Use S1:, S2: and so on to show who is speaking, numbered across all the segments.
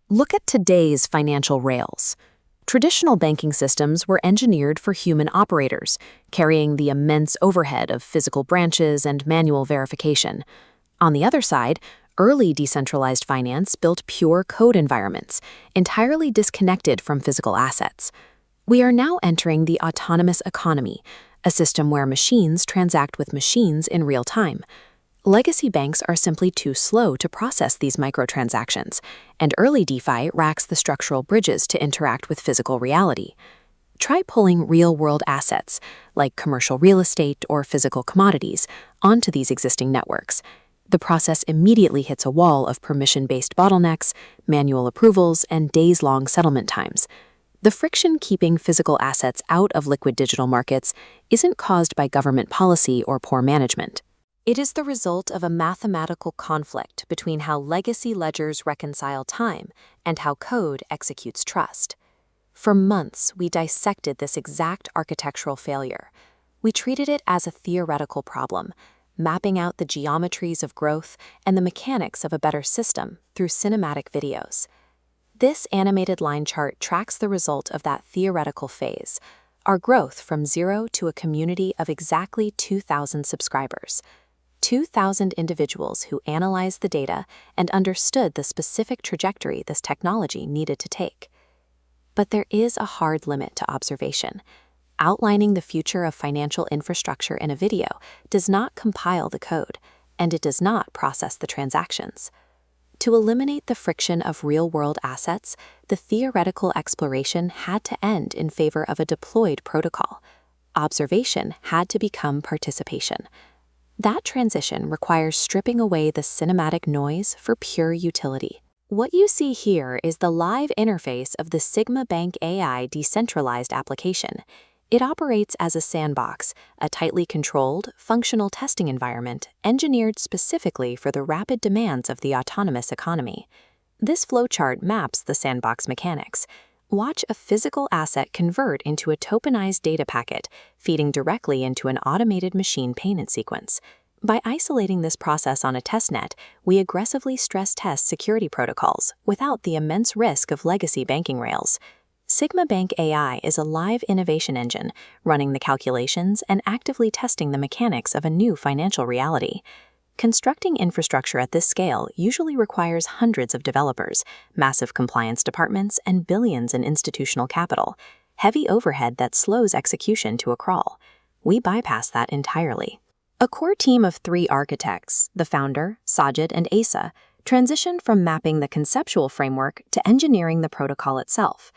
S1: Look at today's financial rails. Traditional banking systems were engineered for human operators, carrying the immense overhead of physical branches and manual verification. On the other side, early decentralized finance built pure code environments, entirely disconnected from physical assets. We are now entering the autonomous economy, a system where machines transact with machines in real time. Legacy banks are simply too slow to process these microtransactions, and early DeFi lacks the structural bridges to interact with physical reality. Try pulling real-world assets, like commercial real estate or physical commodities, onto these existing networks. The process immediately hits a wall of permission-based bottlenecks, manual approvals, and days-long settlement times. The friction keeping physical assets out of liquid digital markets isn't caused by government policy or poor management. It is the result of a mathematical conflict between how legacy ledgers reconcile time and how code executes trust. For months, we dissected this exact architectural failure. We treated it as a theoretical problem, mapping out the geometries of growth and the mechanics of a better system through cinematic videos. This animated line chart tracks the result of that theoretical phase, our growth from zero to a community of exactly 2,000 subscribers. 2,000 individuals who analyzed the data and understood the specific trajectory this technology needed to take. But there is a hard limit to observation. Outlining the future of financial infrastructure in a video does not compile the code, and it does not process the transactions. To eliminate the friction of real-world assets, the theoretical exploration had to end in favor of a deployed protocol. Observation had to become participation. That transition requires stripping away the cinematic noise for pure utility. What you see here is the live interface of the Sigma BankAI decentralized application. It operates as a sandbox, a tightly controlled, functional testing environment engineered specifically for the rapid demands of the autonomous economy. This flowchart maps the sandbox mechanics. Watch a physical asset convert into a tokenized data packet, feeding directly into an automated machine payment sequence. By isolating this process on a testnet, we aggressively stress test security protocols without the immense risk of legacy banking rails. Sigma BankAI is a live innovation engine, running the calculations and actively testing the mechanics of a new financial reality. Constructing infrastructure at this scale usually requires hundreds of developers, massive compliance departments, and billions in institutional capital, heavy overhead that slows execution to a crawl. We bypass that entirely. A core team of 3 architects, the founder, Sajid, and Asa, transitioned from mapping the conceptual framework to engineering the protocol itself.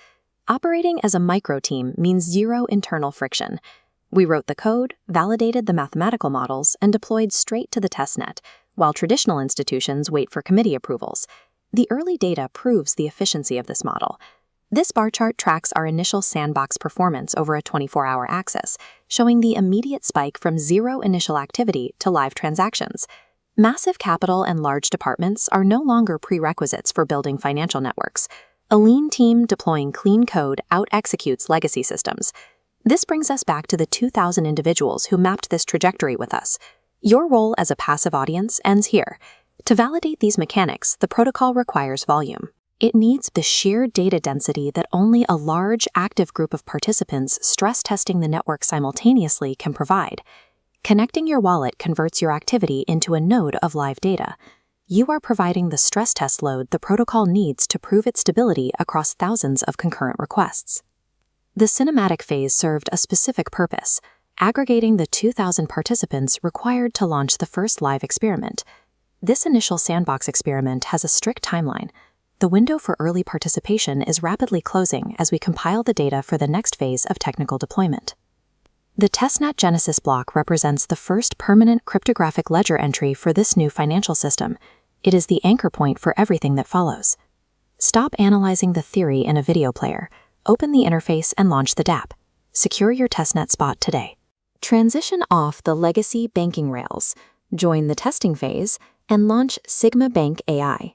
S1: Operating as a micro-team means zero internal friction. We wrote the code, validated the mathematical models, and deployed straight to the testnet, while traditional institutions wait for committee approvals. The early data proves the efficiency of this model. This bar chart tracks our initial sandbox performance over a 24-hour axis, showing the immediate spike from zero initial activity to live transactions. Massive capital and large departments are no longer prerequisites for building financial networks. A lean team deploying clean code out-executes legacy systems. This brings us back to the 2,000 individuals who mapped this trajectory with us. Your role as a passive audience ends here. To validate these mechanics, the protocol requires volume. It needs the sheer data density that only a large, active group of participants stress testing the network simultaneously can provide. Connecting your wallet converts your activity into a node of live data. You are providing the stress test load the protocol needs to prove its stability across thousands of concurrent requests. The cinematic phase served a specific purpose, aggregating the 2,000 participants required to launch the first live experiment. This initial sandbox experiment has a strict timeline. The window for early participation is rapidly closing as we compile the data for the next phase of technical deployment. The testnet genesis block represents the first permanent cryptographic ledger entry for this new financial system. It is the anchor point for everything that follows. Stop analyzing the theory in a video player. Open the interface and launch the dApp. Secure your testnet spot today. Transition off the legacy banking rails, join the testing phase, and launch Sigma BankAI.